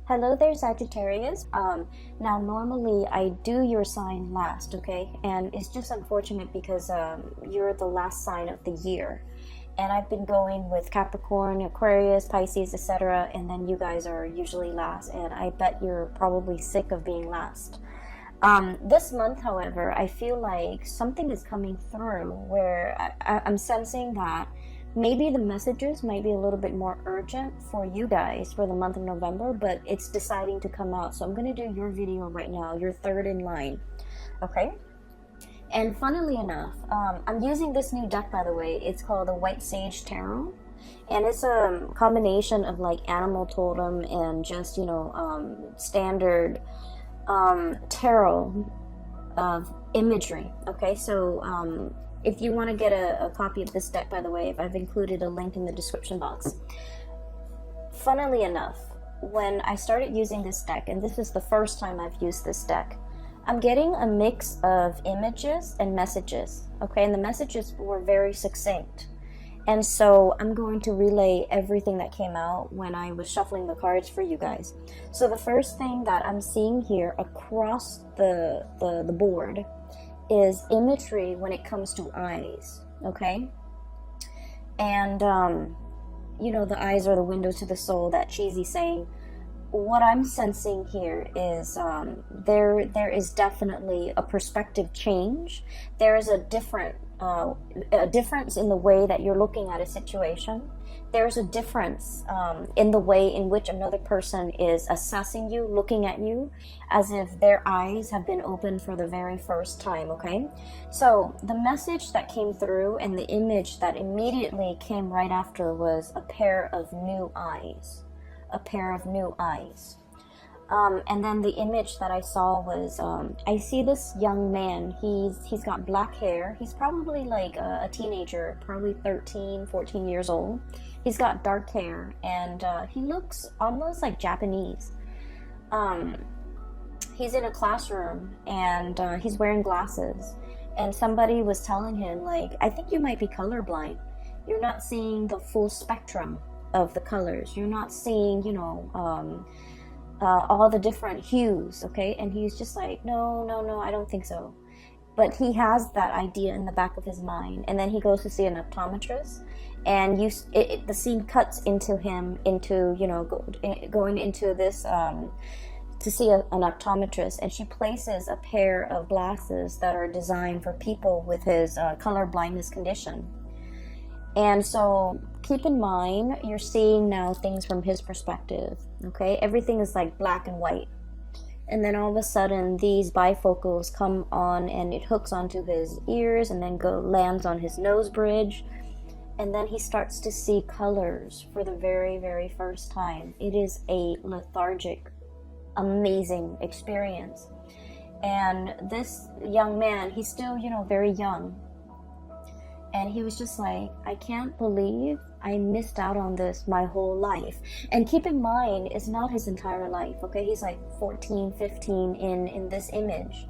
Hello there, Sagittarius. Now normally I do your sign last, okay? And it's just unfortunate because you're the last sign of the year. And I've been going with Capricorn, Aquarius, Pisces, etc. And then you guys are usually last. And I bet you're probably sick of being last. This month, however, I feel like something is coming through where I'm sensing that maybe the messages might be a little bit more urgent for you guys for the month of November, but it's deciding to come out. So I'm going to do your video right now. You're third in line. Okay? And funnily enough, I'm using this new deck, by the way. It's called the White Sage Tarot. And it's a combination of like animal totem and just, standard tarot imagery. Okay, so if you want to get a copy of this deck, by the way, I've included a link in the description box. Funnily enough, when I started using this deck, and this is the first time I've used this deck, I'm getting a mix of images and messages. Okay, and the messages were very succinct. And so I'm going to relay everything that came out when I was shuffling the cards for you guys. So the first thing that I'm seeing here across the board is imagery when it comes to eyes, okay? And, the eyes are the window to the soul, that cheesy saying. What I'm sensing here is there is definitely a perspective change. There is a difference in the way that you're looking at a situation. There's a difference in the way in which another person is assessing you, looking at you, as if their eyes have been opened for the very first time, okay? So the message that came through and the image that immediately came right after was a pair of new eyes. A pair of new eyes. And then the image that I saw was, I see this young man. He's got black hair. He's probably like a teenager, probably 13, 14 years old. He's got dark hair, and he looks almost like Japanese. He's in a classroom, and he's wearing glasses. And somebody was telling him, like, I think you might be colorblind. You're not seeing the full spectrum of the colors. You're not seeing, all the different hues, okay? And he's just like, no, I don't think so. But he has that idea in the back of his mind, and then he goes to see an optometrist, and the scene cuts into him going into this to see an optometrist, and she places a pair of glasses that are designed for people with his color blindness condition. And so keep in mind, you're seeing now things from his perspective, okay? Everything is like black and white. And then all of a sudden, these bifocals come on, and it hooks onto his ears and then lands on his nose bridge. And then he starts to see colors for the very, very first time. It is a lethargic, amazing experience. And this young man, he's still, very young. And he was just like, I can't believe I missed out on this my whole life. And keep in mind, it's not his entire life, okay? He's like 14, 15 in this image.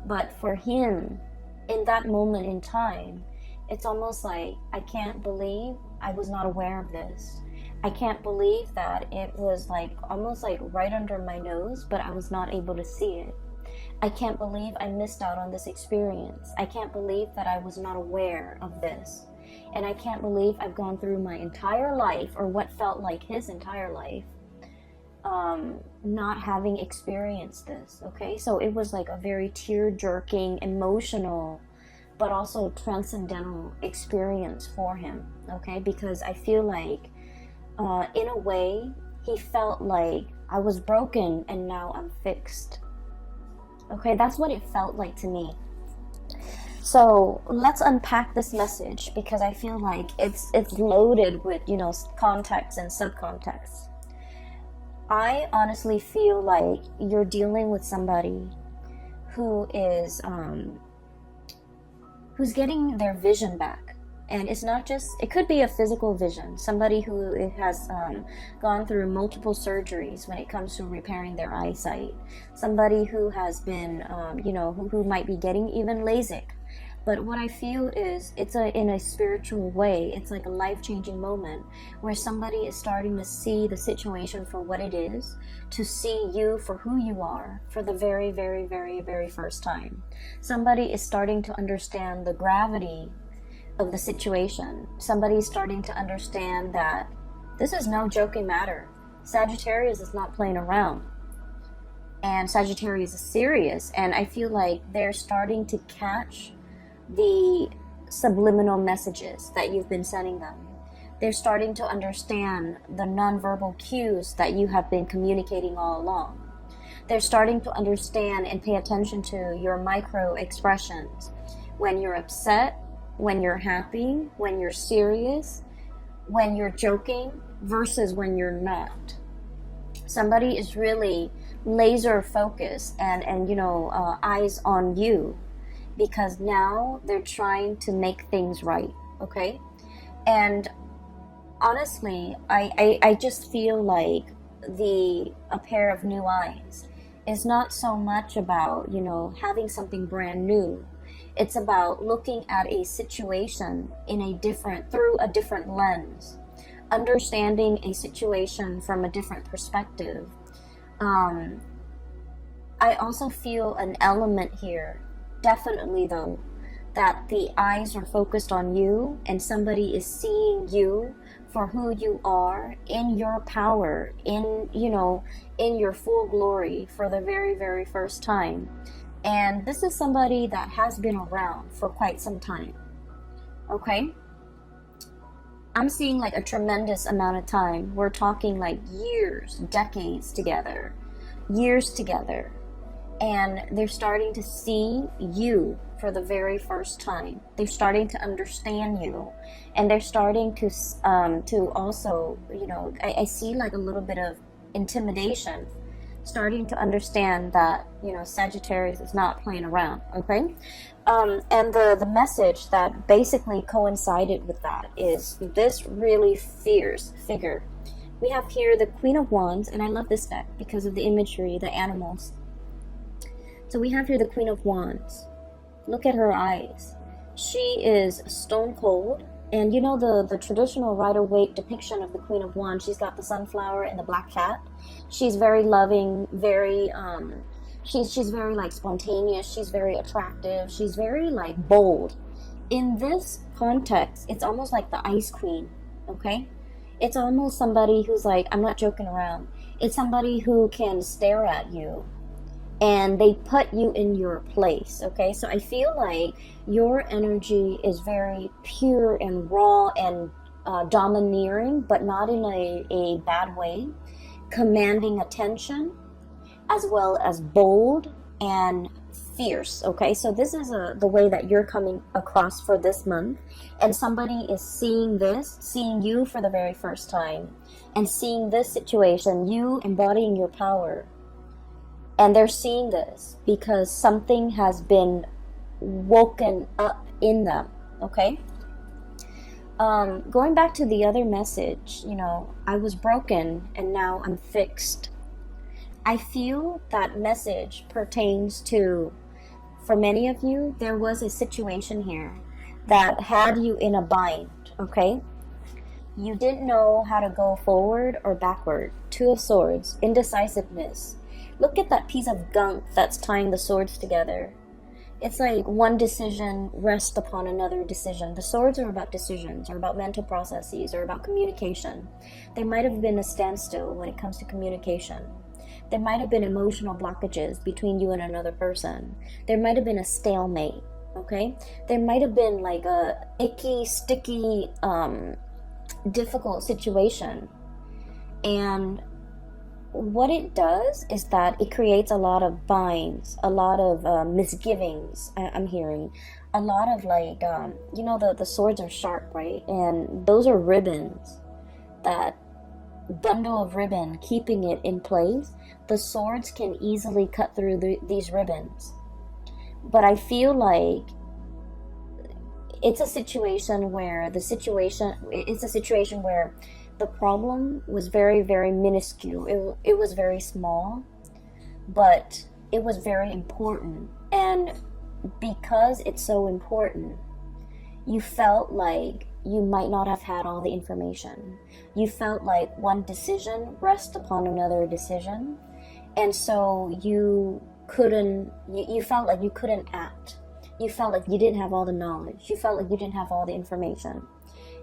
But for him, in that moment in time, it's almost like, I can't believe I was not aware of this. I can't believe that it was like almost like right under my nose, but I was not able to see it. I can't believe I missed out on this experience. I can't believe that I was not aware of this. And I can't believe I've gone through my entire life, or what felt like his entire life, not having experienced this, okay? So it was like a very tear-jerking, emotional, but also transcendental experience for him, okay? Because I feel like, in a way, he felt like I was broken and now I'm fixed. Okay, that's what it felt like to me. So let's unpack this message, because I feel like it's loaded with, context and subcontext. I honestly feel like you're dealing with somebody who is who's getting their vision back. And it's not just, it could be a physical vision. Somebody who has gone through multiple surgeries when it comes to repairing their eyesight. Somebody who has been, who might be getting even LASIK. But what I feel is it's in a spiritual way. It's like a life-changing moment where somebody is starting to see the situation for what it is, to see you for who you are for the very, very, very, very first time. Somebody is starting to understand the gravity of the situation. Somebody is starting to understand that this is no joking matter. Sagittarius is not playing around. And Sagittarius is serious. And I feel like they're starting to catch the subliminal messages that you've been sending them. They're starting to understand the nonverbal cues that you have been communicating all along. They're starting to understand and pay attention to your micro expressions. When you're upset, when you're happy, when you're serious, when you're joking versus when you're not. Somebody is really laser focused and eyes on you, because now they're trying to make things right, okay? And honestly, I just feel like a pair of new eyes is not so much about, having something brand new. It's about looking at a situation through a different lens, understanding a situation from a different perspective. I also feel an element here, definitely though, that the eyes are focused on you and somebody is seeing you for who you are, in your power, in your full glory for the very, very first time. And this is somebody that has been around for quite some time, okay? I'm seeing like a tremendous amount of time. We're talking like years, decades together, years together. And they're starting to see you for the very first time. They're starting to understand you. And they're starting to also, I see like a little bit of intimidation, starting to understand that, Sagittarius is not playing around, okay? And the message that basically coincided with that is this really fierce figure. We have here the Queen of Wands, and I love this deck because of the imagery, the animals. So we have here the Queen of Wands. Look at her eyes. She is stone cold. And the traditional Rider-Waite depiction of the Queen of Wands, she's got the sunflower and the black cat. She's very loving, very, she's very like spontaneous. She's very attractive. She's very like bold. In this context, it's almost like the Ice Queen, okay? It's almost somebody who's like, I'm not joking around. It's somebody who can stare at you and they put you in your place, okay? So I feel like your energy is very pure and raw and domineering, but not in a bad way, commanding attention, as well as bold and fierce, okay? So this is the way that you're coming across for this month, and somebody is seeing you for the very first time, and seeing this situation, you embodying your power. And they're seeing this because something has been woken up in them, okay? Going back to the other message, I was broken and now I'm fixed. I feel that message pertains to, for many of you, there was a situation here that had you in a bind, okay? You didn't know how to go forward or backward. Two of Swords, indecisiveness. Look at that piece of gunk that's tying the swords together. It's like one decision rests upon another decision. The swords are about decisions, or about mental processes, or about communication. There might have been a standstill when it comes to communication. There might have been emotional blockages between you and another person. There might have been a stalemate, okay? There might have been like a icky, sticky, difficult situation. And what it does is that it creates a lot of binds, a lot of misgivings. I'm hearing a lot of like, the swords are sharp, right? And those are ribbons, that bundle of ribbon keeping it in place. The swords can easily cut through these ribbons. But I feel like it's a situation where the problem was very, very minuscule. It was very small, but it was very important. And because it's so important, you felt like you might not have had all the information. You felt like one decision rests upon another decision, and so you felt like you couldn't act. You felt like you didn't have all the knowledge. You felt like you didn't have all the information.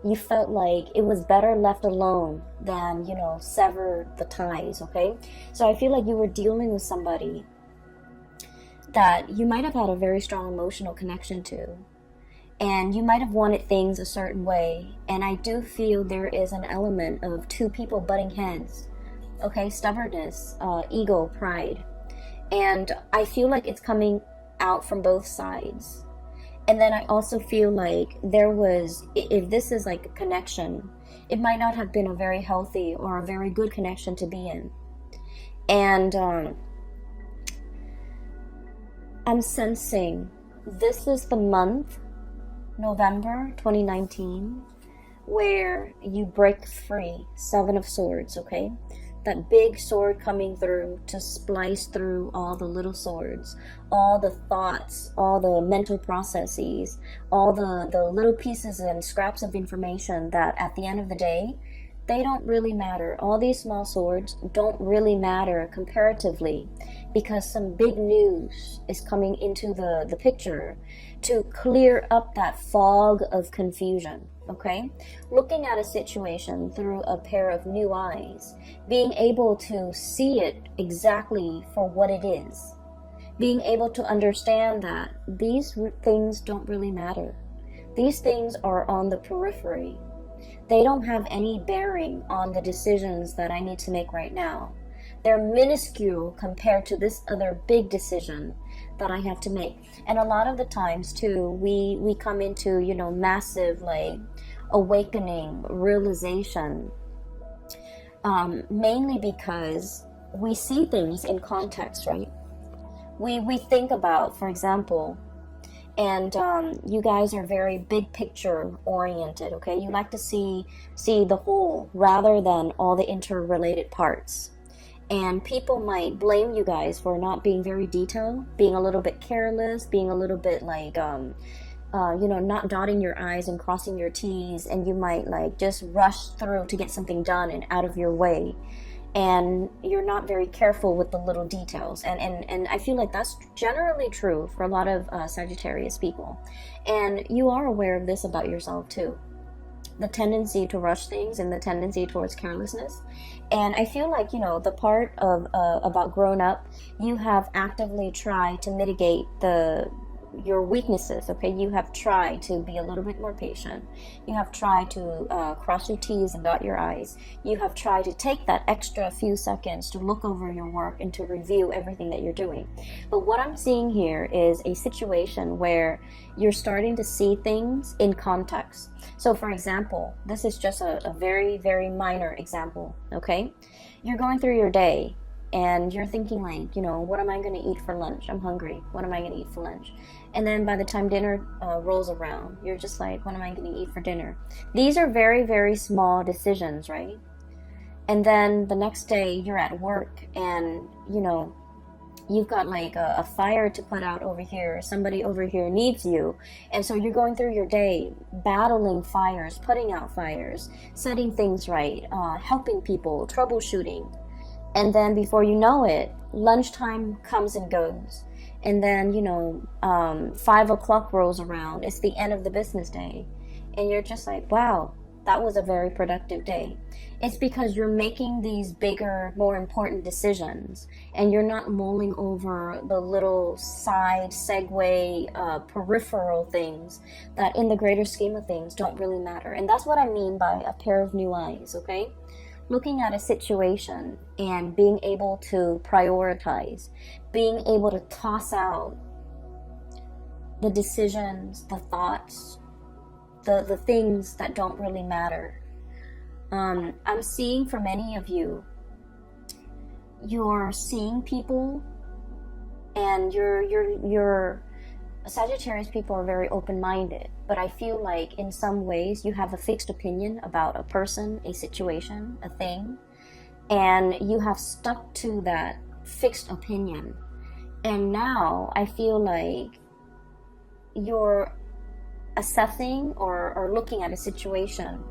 You felt like it was better left alone than, sever the ties, okay? So I feel like you were dealing with somebody that you might have had a very strong emotional connection to, and you might have wanted things a certain way, and I do feel there is an element of two people butting heads, okay? Stubbornness, ego, pride, and I feel like it's coming out from both sides. And then I also feel like if this is like a connection, it might not have been a very healthy or a very good connection to be in. And I'm sensing this is the month, November 2019, where you break free. Seven of Swords, okay? That big sword coming through to splice through all the little swords, all the thoughts, all the mental processes, all the little pieces and scraps of information that at the end of the day, they don't really matter. All these small swords don't really matter comparatively, because some big news is coming into the picture to clear up that fog of confusion. Okay, looking at a situation through a pair of new eyes, being able to see it exactly for what it is, being able to understand that these things don't really matter. These things are on the periphery. They don't have any bearing on the decisions that I need to make right now. They're minuscule compared to this other big decision that I have to make. And a lot of the times too, we come into, massive like awakening, realization, mainly because we see things in context, right? We think about, for example, and you guys are very big picture oriented, okay? You like to see the whole rather than all the interrelated parts. And people might blame you guys for not being very detailed, being a little bit careless, being a little bit like, not dotting your I's and crossing your T's, and you might like just rush through to get something done and out of your way. And you're not very careful with the little details. And I feel like that's generally true for a lot of Sagittarius people. And you are aware of this about yourself too. The tendency to rush things and the tendency towards carelessness. And I feel like, the part of about grown up, you have actively tried to mitigate your weaknesses, okay? You have tried to be a little bit more patient. You have tried to cross your T's and dot your I's. You have tried to take that extra few seconds to look over your work and to review everything that you're doing. But what I'm seeing here is a situation where you're starting to see things in context. So for example, this is just a very, very minor example, okay? You're going through your day and you're thinking like, what am I going to eat for lunch? I'm hungry. What am I going to eat for lunch? And then by the time dinner rolls around, you're just like, what am I going to eat for dinner? These are very, very small decisions, right? And then the next day you're at work and, you've got like a fire to put out over here. Somebody over here needs you. And so you're going through your day battling fires, putting out fires, setting things right, helping people, troubleshooting. And then before you know it, lunchtime comes and goes. And then, 5 o'clock rolls around. It's the end of the business day. And you're just like, wow, that was a very productive day. It's because you're making these bigger, more important decisions. And you're not mulling over the little side, segue, peripheral things that in the greater scheme of things don't really matter. And that's what I mean by a pair of new eyes, okay? Looking at a situation and being able to prioritize, being able to toss out the decisions, the thoughts, the things that don't really matter. I'm seeing for many of you, you're seeing people and you're Sagittarius people are very open-minded, but I feel like in some ways you have a fixed opinion about a person, a situation, a thing, and you have stuck to that fixed opinion. And now I feel like you're assessing or looking at a situation,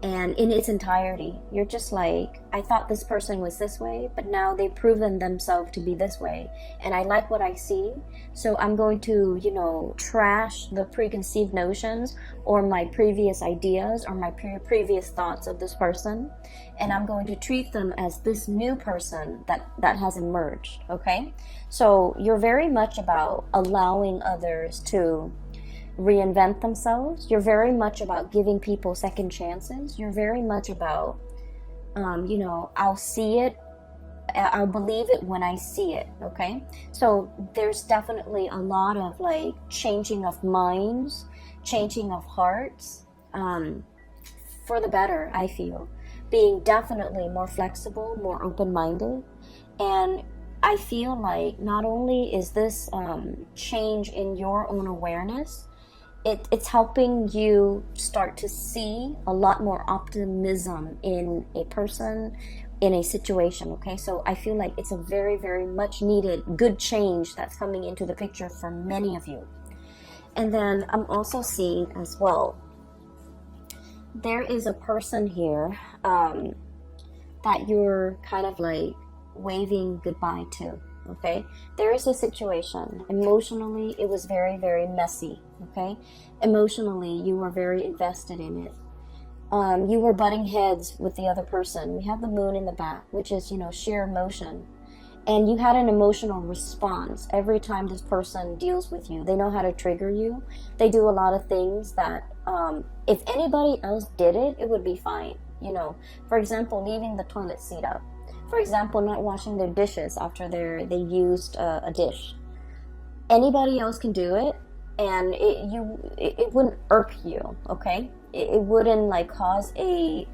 and in its entirety, you're just like, I thought this person was this way, but now they've proven themselves to be this way, and I like what I see, so I'm going to, you know, trash the preconceived notions or my previous ideas or my previous thoughts of this person, and I'm going to treat them as this new person that has emerged. Okay, so you're very much about allowing others to reinvent themselves. You're very much about giving people second chances. You're very much about, you know, I'll see it, I'll believe it when I see it. Okay, so there's definitely a lot of like changing of minds, changing of hearts, for the better. I feel being definitely more flexible, more open-minded, and I feel like not only is this change in your own awareness, it's helping you start to see a lot more optimism in a person, in a situation. Okay, so I feel like it's a very, very much needed good change that's coming into the picture for many of you. And then I'm also seeing as well, there is a person here that you're kind of like waving goodbye to. Okay, there is a situation. Emotionally, it was very, very messy. Okay, emotionally, you were very invested in it. You were butting heads with the other person. We have the moon in the back, which is, you know, sheer emotion. And you had an emotional response every time this person deals with you. They know how to trigger you. They do a lot of things that if anybody else did it, it would be fine. You know, for example, leaving the toilet seat up. For example, not washing their dishes after they used a dish. Anybody else can do it, and it wouldn't irk you. Okay, it wouldn't like cause a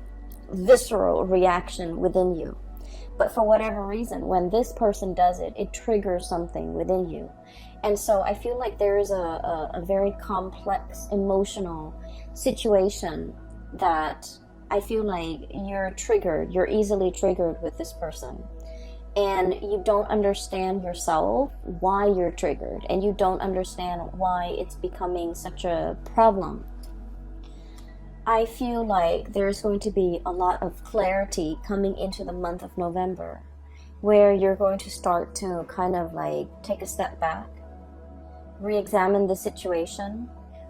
visceral reaction within you. But for whatever reason, when this person does it, it triggers something within you. And so I feel like there is a very complex emotional situation that I feel like you're easily triggered with this person. And you don't understand yourself why you're triggered, and you don't understand why it's becoming such a problem. I feel like there's going to be a lot of clarity coming into the month of November, where you're going to start to kind of like take a step back, re-examine the situation,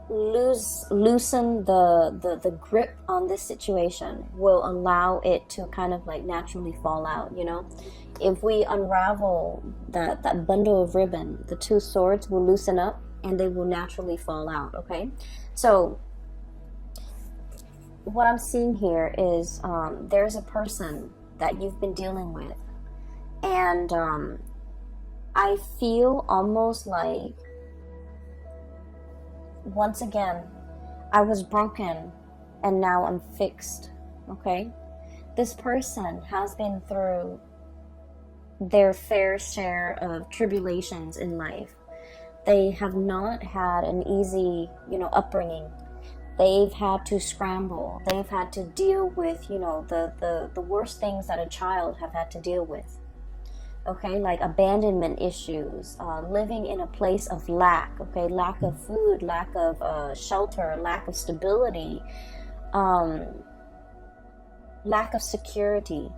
loosen the grip on this situation will allow it to kind of like naturally fall out. You know, if we unravel that bundle of ribbon, the two swords will loosen up and they will naturally fall out. Okay, so what I'm seeing here is there's a person that you've been dealing with, and I feel almost like, once again, I was broken and now I'm fixed. Okay, this person has been through their fair share of tribulations in life. They have not had an easy, you know, upbringing. They've had to scramble. They've had to deal with, you know, the worst things that a child have had to deal with. Okay, like abandonment issues, living in a place of lack. Okay, lack of food, lack of shelter, lack of stability, lack of security.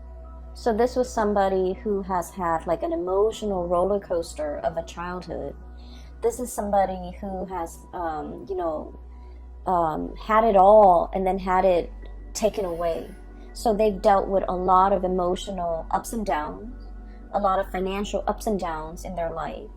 So this was somebody who has had like an emotional roller coaster of a childhood. This is somebody who has, you know, had it all and then had it taken away. So they've dealt with a lot of emotional ups and downs, a lot of financial ups and downs in their life,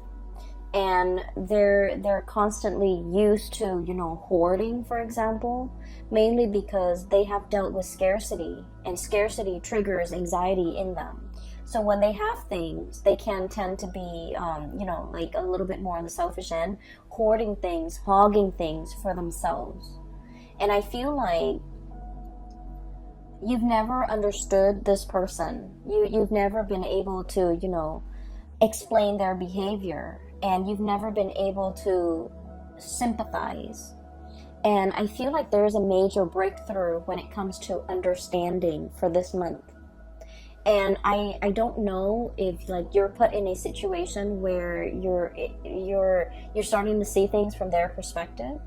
and they're constantly used to, you know, hoarding, for example, mainly because they have dealt with scarcity, and scarcity triggers anxiety in them. So when they have things, they can tend to be, you know, like a little bit more on the selfish end, hoarding things, hogging things for themselves. And I feel like you've never understood this person. You've never been able to, you know, explain their behavior, and you've never been able to sympathize. And I feel like there's a major breakthrough when it comes to understanding for this month. And I don't know if like you're put in a situation where you're starting to see things from their perspective,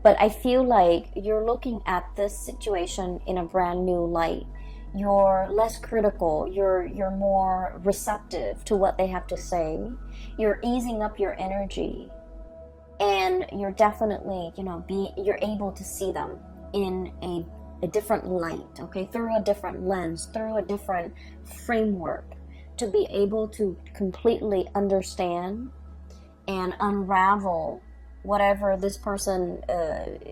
but I feel like you're looking at this situation in a brand new light. You're less critical, you're more receptive to what they have to say. You're easing up your energy, and you're definitely, you're able to see them in a different light, okay, through a different lens, through a different framework, to be able to completely understand and unravel whatever this person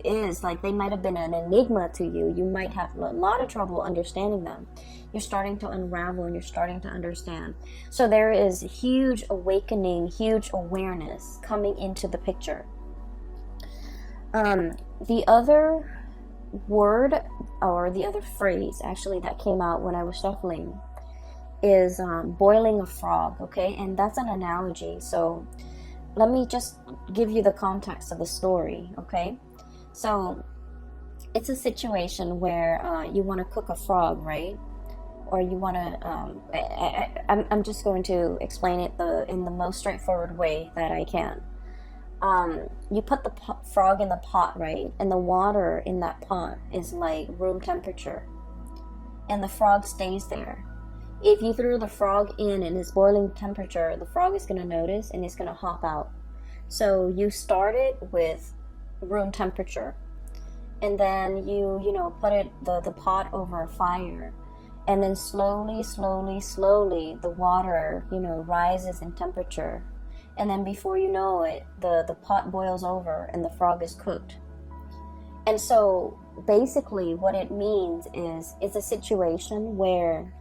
is. Like, they might have been an enigma to you. You might have a lot of trouble understanding them. You're starting to unravel and you're starting to understand. So there is huge awakening, huge awareness coming into the picture. The other word, or the other phrase actually, that came out when I was shuffling is boiling a frog, okay? And that's an analogy. So let me just give you the context of the story, okay? So it's a situation where you want to cook a frog, right? Or you want to, I'm just going to explain it in the most straightforward way that I can. You put the frog in the pot, right? And the water in that pot is like room temperature. And the frog stays there. If you threw the frog in and it's boiling temperature, the frog is going to notice and it's going to hop out. So you start it with room temperature. And then you put the pot over a fire. And then slowly, the water, rises in temperature. And then before you know it, the pot boils over and the frog is cooked. And so basically what it means is it's a situation where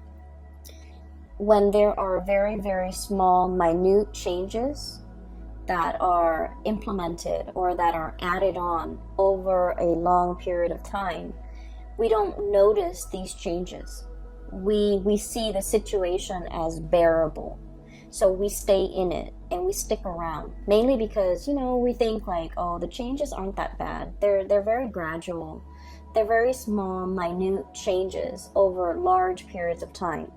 when there are very, very small, minute changes that are implemented or that are added on over a long period of time, we don't notice these changes. We see the situation as bearable. So we stay in it and we stick around, mainly because, we think like, oh, the changes aren't that bad. They're very gradual. They're very small, minute changes over large periods of time.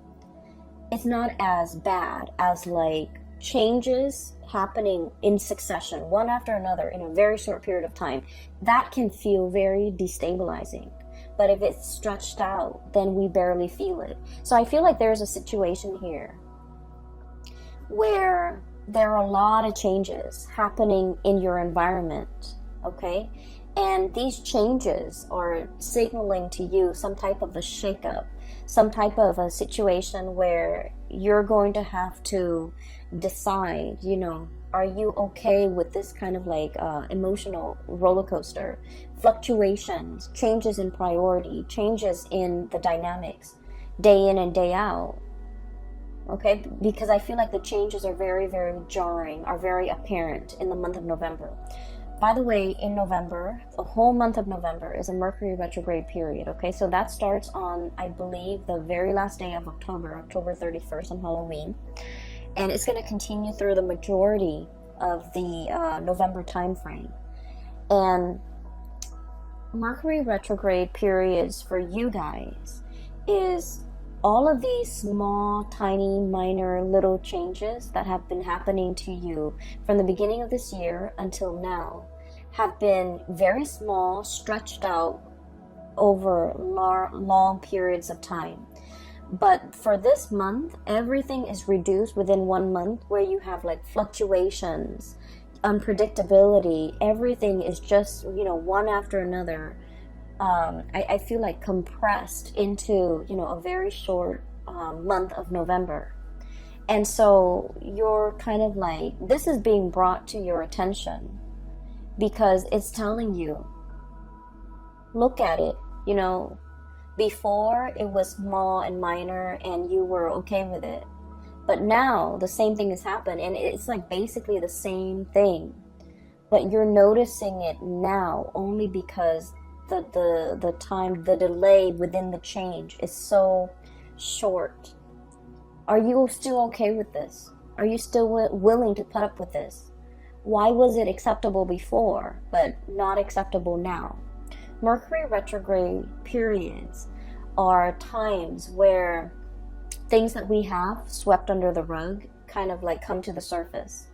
It's not as bad as like changes happening in succession, one after another, in a very short period of time. That can feel very destabilizing. But if it's stretched out, then we barely feel it. So I feel like there's a situation here where there are a lot of changes happening in your environment, okay? And these changes are signaling to you some type of a shakeup, some type of a situation where you're going to have to decide, are you okay with this kind of like emotional roller coaster, fluctuations, changes in priority, changes in the dynamics, day in and day out. Okay, because I feel like the changes are very, very jarring, are very apparent in the month of November. By the way, in November, the whole month of November is a Mercury retrograde period, okay? So that starts on, I believe, the very last day of October 31st on Halloween. And it's going to continue through the majority of the November time frame. And Mercury retrograde periods for you guys is all of these small, tiny, minor, little changes that have been happening to you from the beginning of this year until now have been very small, stretched out over long periods of time. But for this month, everything is reduced within 1 month, where you have like fluctuations, unpredictability. Everything is just, one after another. I feel like compressed into, a very short month of November. And so you're kind of like, this is being brought to your attention because it's telling you, look at it, before it was small and minor and you were okay with it. But now the same thing has happened and it's like basically the same thing. But you're noticing it now only because the time, the delay within the change is so short. Are you still okay with this? Are you still willing to put up with this? Why was it acceptable before but not acceptable now? Mercury retrograde periods are times where things that we have swept under the rug kind of like come to the surface.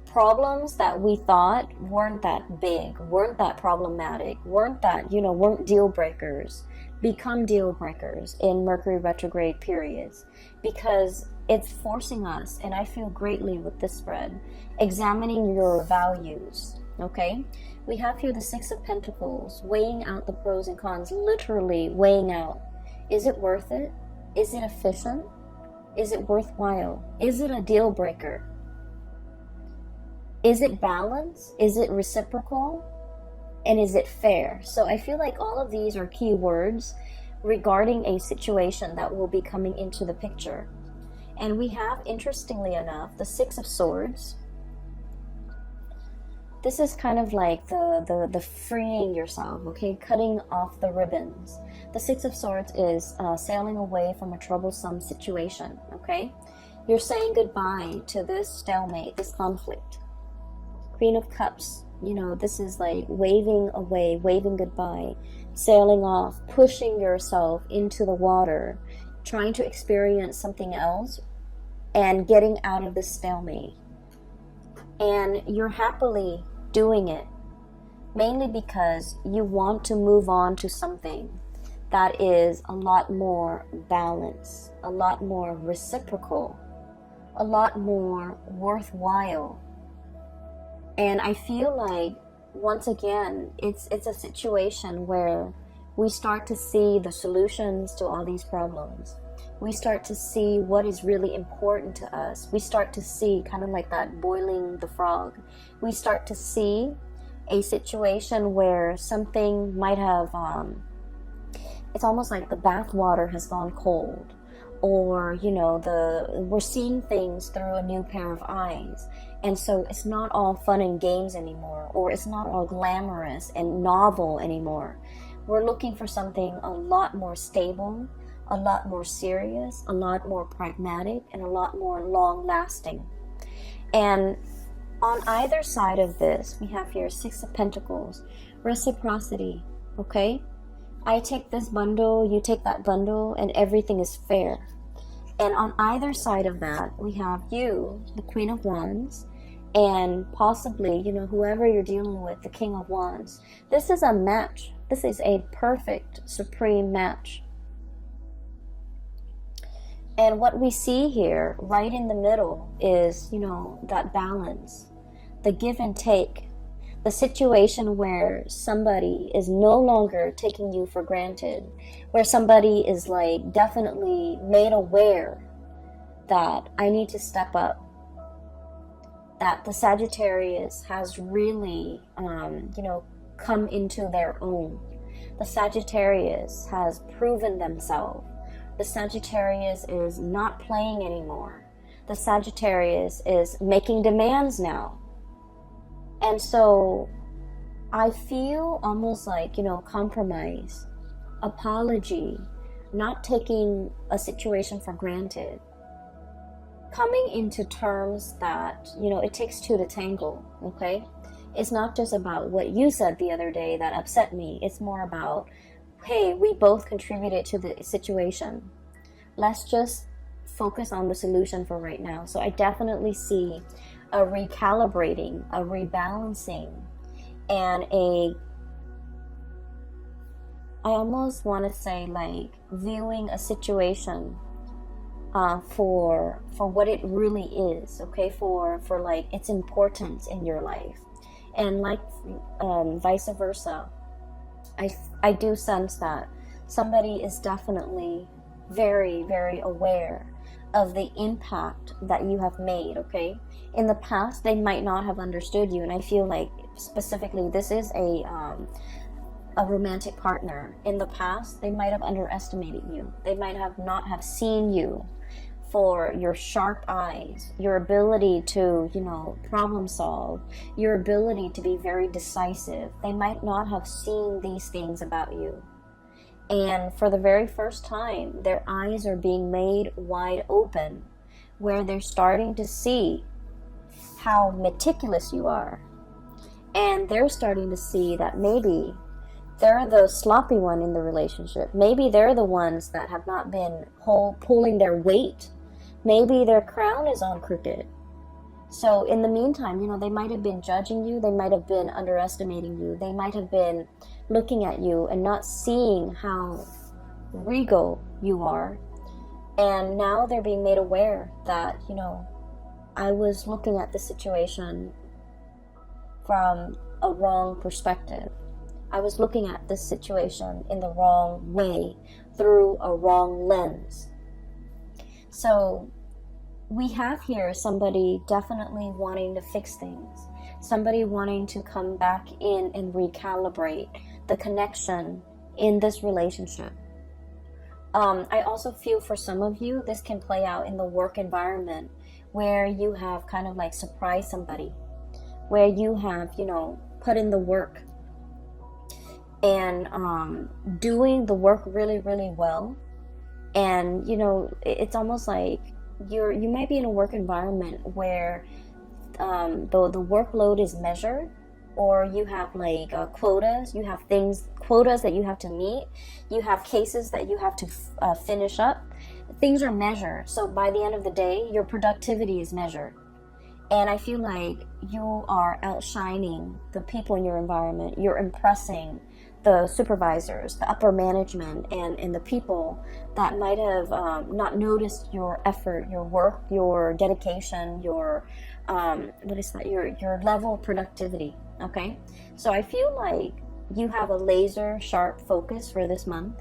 Problems that we thought weren't that big, weren't that problematic, weren't that, weren't deal breakers, become deal breakers in Mercury retrograde periods, because it's forcing us, and I feel greatly with this spread, examining your values, okay? We have here the Six of Pentacles, weighing out the pros and cons, literally weighing out. Is it worth it? Is it efficient? Is it worthwhile? Is it a deal breaker? Is it balanced? Is it reciprocal? And is it fair? So I feel like all of these are key words regarding a situation that will be coming into the picture. And we have, interestingly enough, the Six of Swords. This is kind of like the freeing yourself, okay? Cutting off the ribbons. The Six of Swords is sailing away from a troublesome situation, okay? You're saying goodbye to this stalemate, this conflict. Queen of Cups, this is like waving away, waving goodbye, sailing off, pushing yourself into the water, trying to experience something else, and getting out of this stalemate. And you're happily doing it, mainly because you want to move on to something that is a lot more balanced, a lot more reciprocal, a lot more worthwhile. And I feel like, once again, it's a situation where we start to see the solutions to all these problems. We start to see what is really important to us. We start to see, kind of like that boiling the frog, we start to see a situation where something might have, it's almost like the bath water has gone cold. Or, we're seeing things through a new pair of eyes. And so it's not all fun and games anymore, or it's not all glamorous and novel anymore. We're looking for something a lot more stable, a lot more serious, a lot more pragmatic, and a lot more long-lasting. And on either side of this, we have here Six of Pentacles, reciprocity, okay? I take this bundle, you take that bundle, and everything is fair. And on either side of that, we have you, the Queen of Wands, and possibly, whoever you're dealing with, the King of Wands. This is a match. This is a perfect, supreme match. And what we see here, right in the middle, is, that balance, the give and take, the situation where somebody is no longer taking you for granted, where somebody is like definitely made aware that I need to step up, that the Sagittarius has really, come into their own. The Sagittarius has proven themselves. The Sagittarius is not playing anymore. The Sagittarius is making demands now. And so I feel almost like, compromise, apology, not taking a situation for granted, coming into terms that, it takes two to tango, okay? It's not just about what you said the other day that upset me. It's more about, hey, we both contributed to the situation. Let's just focus on the solution for right now. So I definitely see a recalibrating, a rebalancing, and I almost want to say like viewing a situation for what it really is, okay, for like its importance in your life. And like vice versa, I do sense that somebody is definitely very, very aware of the impact that you have made, okay? In the past, they might not have understood you, and I feel like specifically this is a romantic partner. In the past, they might have underestimated you. They might have not have seen you for your sharp eyes, your ability to, problem solve, your ability to be very decisive. They might not have seen these things about you. And for the very first time, their eyes are being made wide open, where they're starting to see how meticulous you are. And they're starting to see that maybe they're the sloppy one in the relationship. Maybe they're the ones that have not been pulling their weight. Maybe their crown is on crooked. So in the meantime, you know, they might have been judging you. They might have been underestimating you. They might have been looking at you and not seeing how regal you are. And now they're being made aware that, you know, I was looking at the situation from a wrong perspective. I was looking at this situation in the wrong way, through a wrong lens. So we have here somebody definitely wanting to fix things, somebody wanting to come back in and recalibrate the connection in this relationship. I also feel for some of you, this can play out in the work environment where you have kind of like surprised somebody, where you have, you know, put in the work and doing the work really, really well. And, you know, it's almost like you might be in a work environment where the workload is measured, or you have like quotas, you have quotas that you have to meet, you have cases that you have to finish up. Things are measured, so by the end of the day your productivity is measured. And I feel like you are outshining the people in your environment. You're impressing the supervisors, the upper management, and the people that might have not noticed your effort, your work, your dedication, your your level of productivity. Okay, so I feel like you have a laser sharp focus for this month.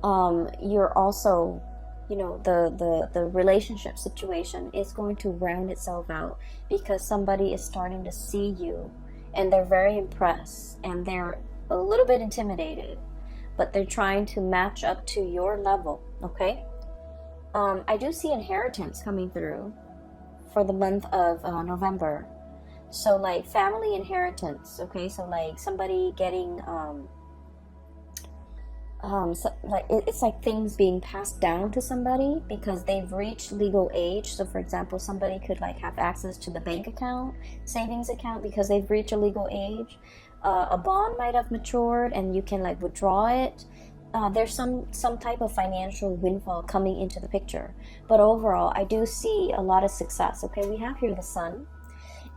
You're also, you know, the relationship situation is going to round itself out because somebody is starting to see you and they're very impressed and they're a little bit intimidated, but they're trying to match up to your level. Okay, I do see inheritance coming through for the month of November. So like family inheritance. Okay, so like somebody getting it's like things being passed down to somebody because they've reached legal age. So for example, somebody could like have access to the bank account, savings account, because they've reached a legal age. A bond might have matured and you can like withdraw it. There's some type of financial windfall coming into the picture, but overall I do see a lot of success. Okay, we have here the sun,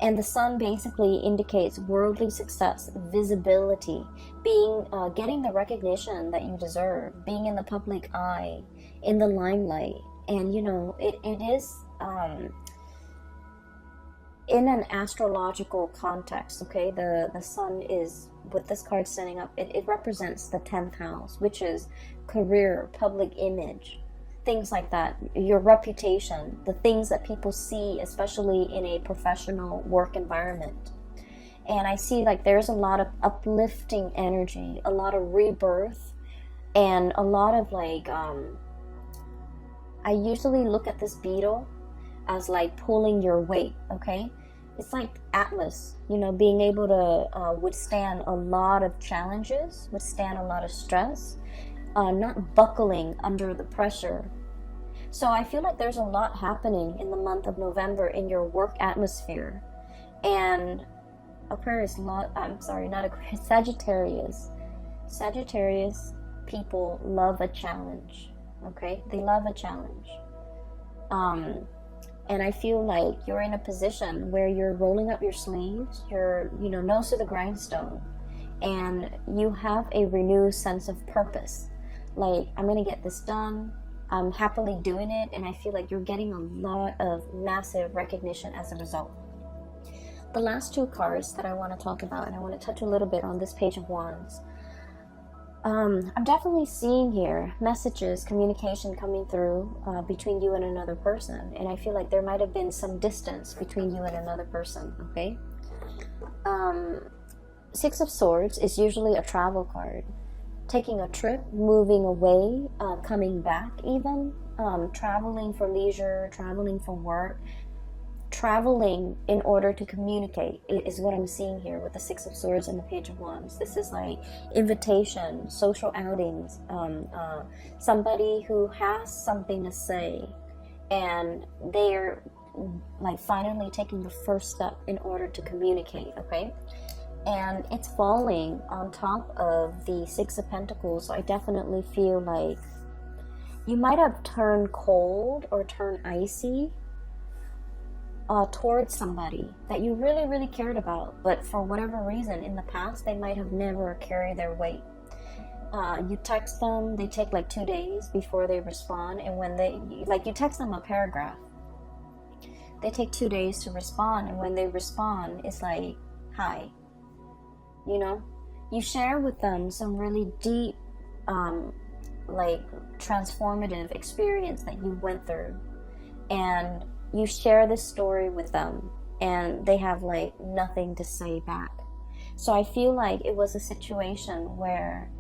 and the sun basically indicates worldly success, visibility, being getting the recognition that you deserve, being in the public eye, in the limelight. And you know, it is in an astrological context. Okay, the sun is, with this card standing up, it represents the 10th house, which is career, public image, things like that, your reputation, the things that people see, especially in a professional work environment. And I see like there's a lot of uplifting energy, a lot of rebirth, and a lot of like I usually look at this beetle as like pulling your weight. Okay, it's like Atlas, you know, being able to withstand a lot of challenges, withstand a lot of stress, not buckling under the pressure. So I feel like there's a lot happening in the month of November in your work atmosphere. And Aquarius, I'm sorry, not Aquarius, Sagittarius. Sagittarius people love a challenge. Okay, they love a challenge. And I feel like you're in a position where you're rolling up your sleeves, you're, you know, nose to the grindstone, and you have a renewed sense of purpose. Like, I'm gonna get this done, I'm happily doing it, and I feel like you're getting a lot of massive recognition as a result. The last two cards that I want to talk about, and I want to touch a little bit on this Page of Wands. I'm definitely seeing here messages, communication coming through between you and another person, and I feel like there might have been some distance between you and another person. Okay, Six of Swords is usually a travel card, taking a trip, moving away, coming back, even traveling for leisure, traveling for work, traveling in order to communicate is what I'm seeing here with the Six of Swords and the Page of Wands. This is like invitation, social outings, somebody who has something to say and they're like finally taking the first step in order to communicate. Okay, and it's falling on top of the Six of Pentacles. So I definitely feel like you might have turned cold or turned icy towards somebody that you really, really cared about, but for whatever reason in the past they might have never carried their weight. You text them, they take like 2 days before they respond, and when they, like, you text them a paragraph, they take 2 days to respond, and when they respond, it's like, hi. You know, you share with them some really deep, like, transformative experience that you went through, and you share this story with them, and they have like nothing to say back. So I feel like it was a situation where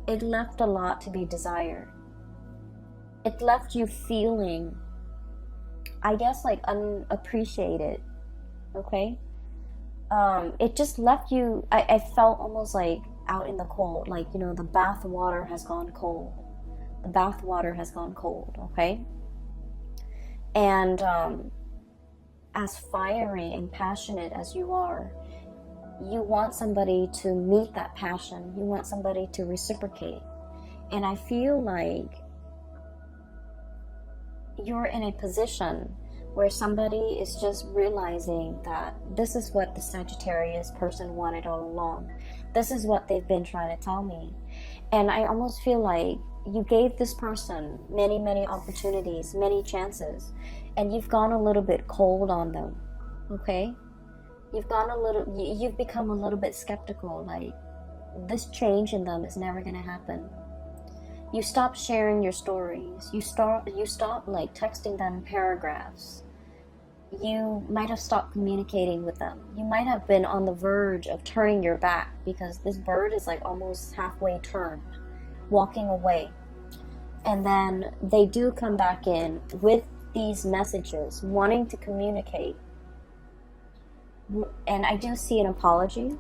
it left a lot to be desired. It left you feeling, I guess, like unappreciated. Okay? It just left you, I felt almost like out in the cold, like, you know, the bath water has gone cold. The bath water has gone cold, okay? And as fiery and passionate as you are, you want somebody to meet that passion. You want somebody to reciprocate. And I feel like you're in a position where somebody is just realizing that this is what the Sagittarius person wanted all along. This is what they've been trying to tell me. And I almost feel like you gave this person many, many opportunities, many chances, and you've gone a little bit cold on them, okay? You've become a little bit skeptical, like, this change in them is never gonna happen. You stop sharing your stories. You stop like texting them paragraphs. You might have stopped communicating with them. You might have been on the verge of turning your back, because this bird is like almost halfway turned, walking away. And then they do come back in with these messages, wanting to communicate. And I do see an apology.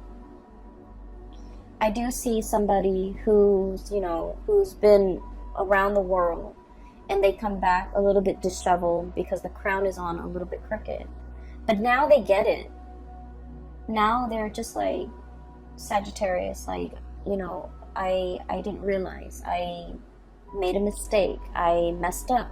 I do see somebody who's, you know, who's been around the world, and they come back a little bit disheveled because the crown is on a little bit crooked. But now they get it. Now they're just like, Sagittarius, like, you know, I didn't realize. I made a mistake. I messed up.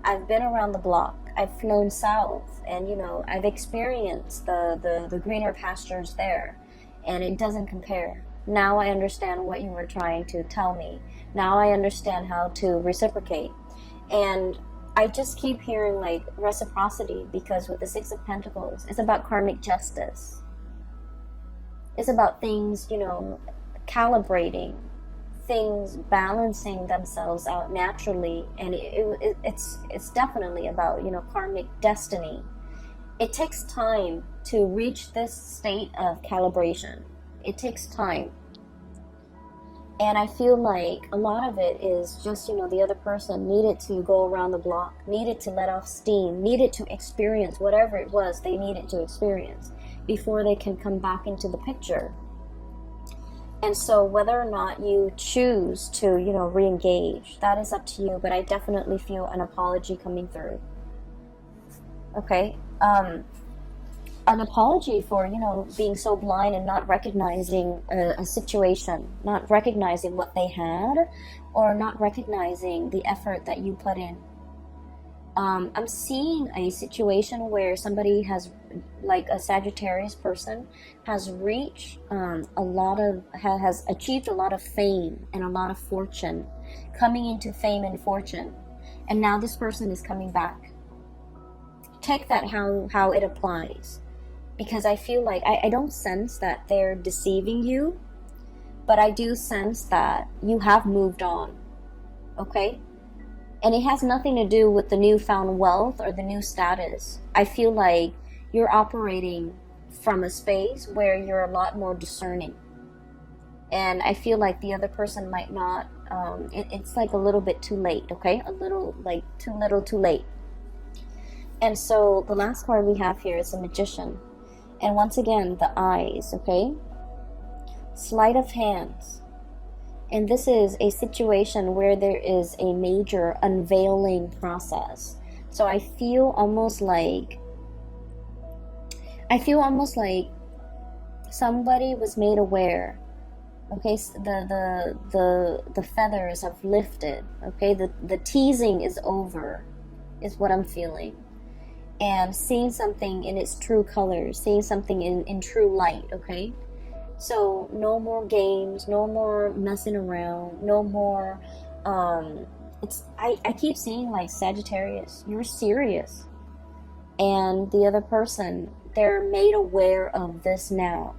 I've been around the block. I've flown south, and, you know, I've experienced the greener pastures there, and it doesn't compare. Now I understand what you were trying to tell me. Now I understand how to reciprocate. And I just keep hearing like reciprocity, because with the Six of Pentacles, it's about karmic justice. It's about things, you know, calibrating, things balancing themselves out naturally. And it's definitely about, you know, karmic destiny. It takes time to reach this state of calibration. It takes time. And I feel like a lot of it is just, you know, the other person needed to go around the block, needed to let off steam, needed to experience whatever it was they needed to experience before they can come back into the picture. And so whether or not you choose to, you know, re-engage, that is up to you. But I definitely feel an apology coming through. Okay? An apology for, you know, being so blind and not recognizing a situation, not recognizing what they had, or not recognizing the effort that you put in. I'm seeing a situation where somebody has, like a Sagittarius person, has reached has achieved a lot of fame and a lot of fortune, coming into fame and fortune, and now this person is coming back. Take that how it applies. Because I feel like, I don't sense that they're deceiving you, but I do sense that you have moved on, okay? And it has nothing to do with the newfound wealth or the new status. I feel like you're operating from a space where you're a lot more discerning. And I feel like the other person might not, it's like a little bit too late, okay? A little, like, too little too late. And so the last card we have here is the Magician. And once again, the eyes, okay? Sleight of hands. And this is a situation where there is a major unveiling process. So I feel almost like somebody was made aware. Okay, so the feathers have lifted. Okay, the teasing is over, is what I'm feeling. And seeing something in its true colors, seeing something in true light, okay? So no more games, no more messing around, no more I keep seeing like Sagittarius, you're serious. And the other person, they're made aware of this now,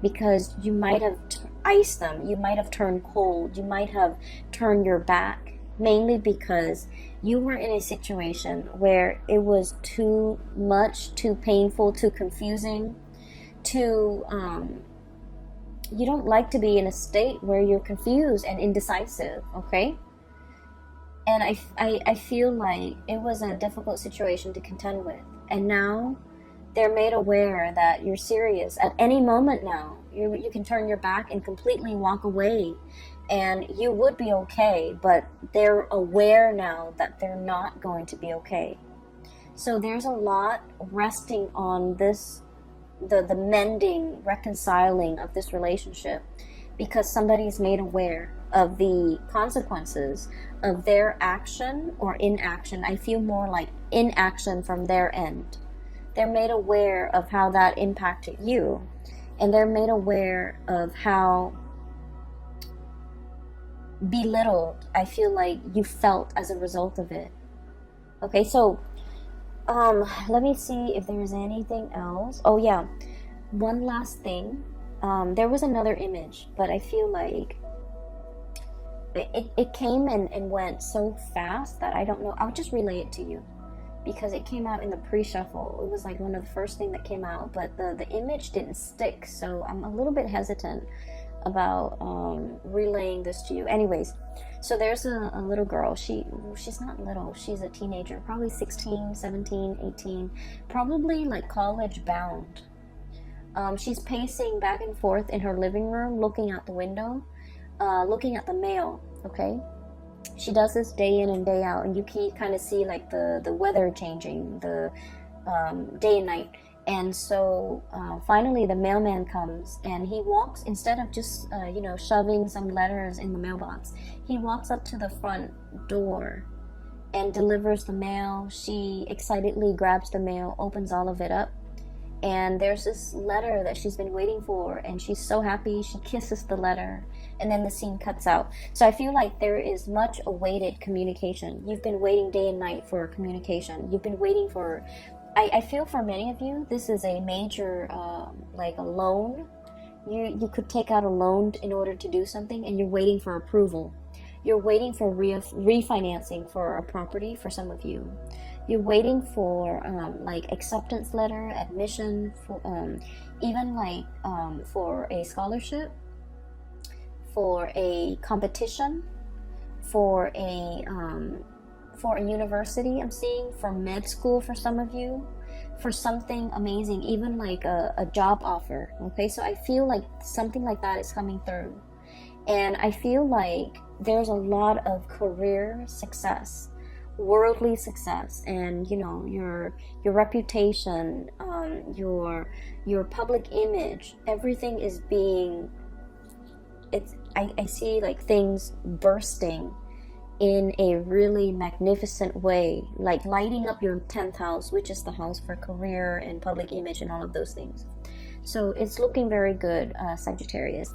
because you might have iced them, you might have turned cold, you might have turned your back, mainly because you were in a situation where it was too much, too painful, too confusing, too you don't like to be in a state where you're confused and indecisive, okay? And I feel like it was a difficult situation to contend with. And now they're made aware that you're serious. At any moment now, you can turn your back and completely walk away, and you would be okay, but they're aware now that they're not going to be okay. So there's a lot resting on this, the mending, reconciling of this relationship, because somebody's made aware of the consequences of their action or inaction. I feel more like inaction from their end. They're made aware of how that impacted you, and they're made aware of how belittled I feel like you felt as a result of it. Okay, so let me see if there's anything else. Oh yeah, one last thing. There was another image, but I feel like it came and went so fast that I don't know. I'll just relay it to you, because it came out in the pre-shuffle. It was like one of the first things that came out, but the image didn't stick, so I'm a little bit hesitant about relaying this to you. Anyways, so there's a little girl. She's not little, she's a teenager, probably 16, 17, 18, probably like college bound. She's pacing back and forth in her living room, looking out the window, looking at the mail, okay? She does this day in and day out, and you can kind of see like the weather changing, the day and night. And so finally the mailman comes, and he walks, instead of just shoving some letters in the mailbox, he walks up to the front door and delivers the mail. She excitedly grabs the mail, opens all of it up, and there's this letter that she's been waiting for, and she's so happy. She kisses the letter, and then the scene cuts out. So I feel like there is much awaited communication. You've been waiting day and night for communication. You've been waiting for, I feel for many of you, this is a major, like a loan. You could take out a loan in order to do something, and you're waiting for approval. You're waiting for refinancing for a property for some of you. You're waiting for like acceptance letter, admission, for, even like for a scholarship, for a competition, for a university. I'm seeing for med school for some of you, for something amazing, even like a job offer. Okay, so I feel like something like that is coming through, and I feel like there's a lot of career success, worldly success, and your reputation, your public image, everything is being, I see like things bursting in a really magnificent way, like lighting up your 10th house, which is the house for career and public image and all of those things. So it's looking very good, Sagittarius.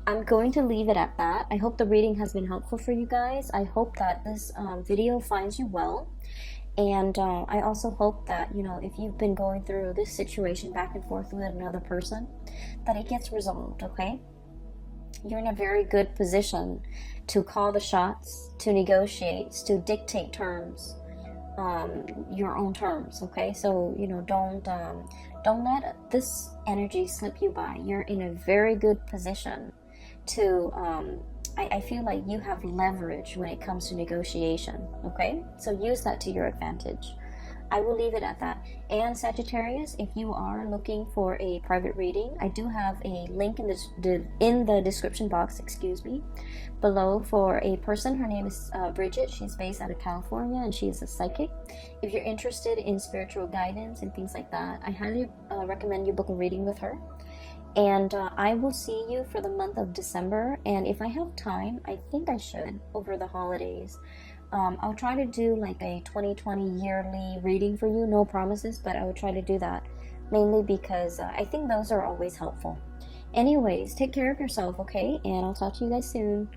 I'm going to leave it at that. I hope the reading has been helpful for you guys. I hope that this video finds you well. And I also hope that, if you've been going through this situation back and forth with another person, that it gets resolved, okay? You're in a very good position to call the shots, to negotiate, to dictate terms, your own terms, okay? So, don't let this energy slip you by. You're in a very good position to, I feel like you have leverage when it comes to negotiation, okay? So use that to your advantage. I will leave it at that. And Sagittarius, if you are looking for a private reading, I do have a link in the description box, below, for a person. Her name is Bridget. She's based out of California, and she is a psychic. If you're interested in spiritual guidance and things like that, I highly recommend you book a reading with her. And I will see you for the month of December. And if I have time, I think I should over the holidays. I'll try to do like a 2020 yearly reading for you. No promises, but I would try to do that mainly because I think those are always helpful. Anyways, take care of yourself, okay? And I'll talk to you guys soon.